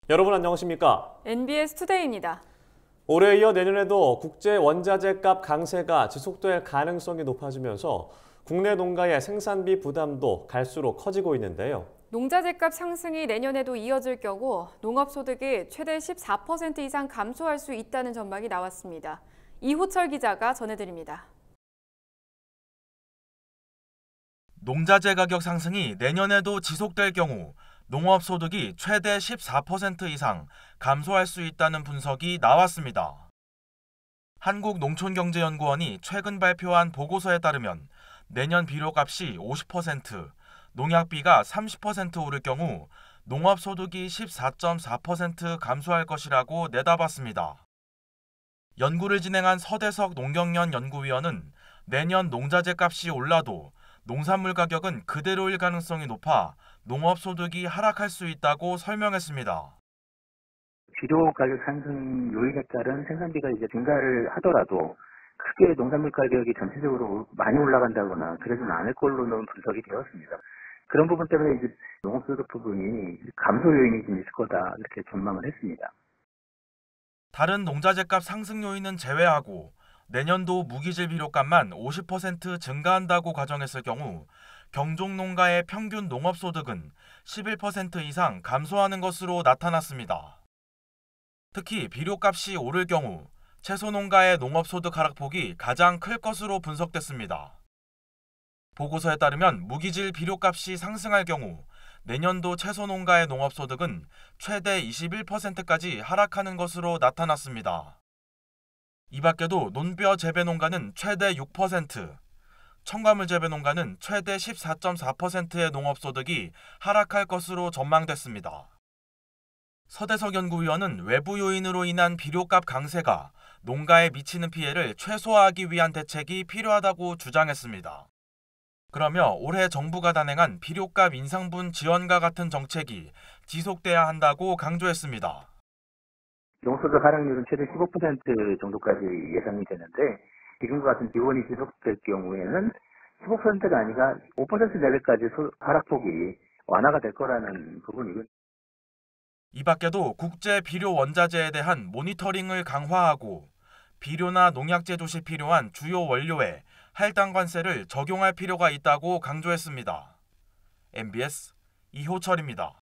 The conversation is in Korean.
여러분 안녕하십니까? NBS 투데이입니다. 올해에 이어 내년에도 국제 원자재 값 강세가 지속될 가능성이 높아지면서 국내 농가의 생산비 부담도 갈수록 커지고 있는데요. 농자재값 상승이 내년에도 이어질 경우 농업소득이 최대 14% 이상 감소할 수 있다는 전망이 나왔습니다. 이호철 기자가 전해드립니다. 농자재 가격 상승이 내년에도 지속될 경우 농업소득이 최대 14% 이상 감소할 수 있다는 분석이 나왔습니다. 한국농촌경제연구원이 최근 발표한 보고서에 따르면 내년 비료값이 50%, 농약비가 30% 오를 경우 농업소득이 14.4% 감소할 것이라고 내다봤습니다. 연구를 진행한 서대석 농경연 연구위원은 내년 농자재 값이 올라도 농산물 가격은 그대로일 가능성이 높아 농업소득이 하락할 수 있다고 설명했습니다. 비료 가격 상승 요인에 따른 생산비가 증가를 하더라도 크게 농산물 가격이 전체적으로 많이 올라간다거나 그러지는 않을 걸로는 분석이 되었습니다. 그런 부분 때문에 농업소득 부분이 감소 요인이 좀 있을 거다 이렇게 전망을 했습니다. 다른 농자재값 상승 요인은 제외하고 내년도 무기질 비료값만 50% 증가한다고 가정했을 경우 경종 농가의 평균 농업소득은 11% 이상 감소하는 것으로 나타났습니다. 특히 비료값이 오를 경우 채소 농가의 농업소득 하락폭이 가장 클 것으로 분석됐습니다. 보고서에 따르면 무기질 비료값이 상승할 경우 내년도 채소 농가의 농업소득은 최대 21%까지 하락하는 것으로 나타났습니다. 이 밖에도 논뼈 재배 농가는 최대 6%, 첨가물 재배 농가는 최대 14.4%의 농업소득이 하락할 것으로 전망됐습니다. 서대석 연구위원은 외부 요인으로 인한 비료값 강세가 농가에 미치는 피해를 최소화하기 위한 대책이 필요하다고 주장했습니다. 그러며 올해 정부가 단행한 비료값 인상분 지원과 같은 정책이 지속돼야 한다고 강조했습니다. 농소득 하락률은 최대 15% 정도까지 예상이 되는데 지금과 같은 지원이 지속될 경우에는 15%가 아니라 5% 레벨까지 하락폭이 완화가 될 거라는 부분이고 이 밖에도 국제 비료 원자재에 대한 모니터링을 강화하고 비료나 농약제 조시 필요한 주요 원료에 할당 관세를 적용할 필요가 있다고 강조했습니다. MBS 이호철입니다.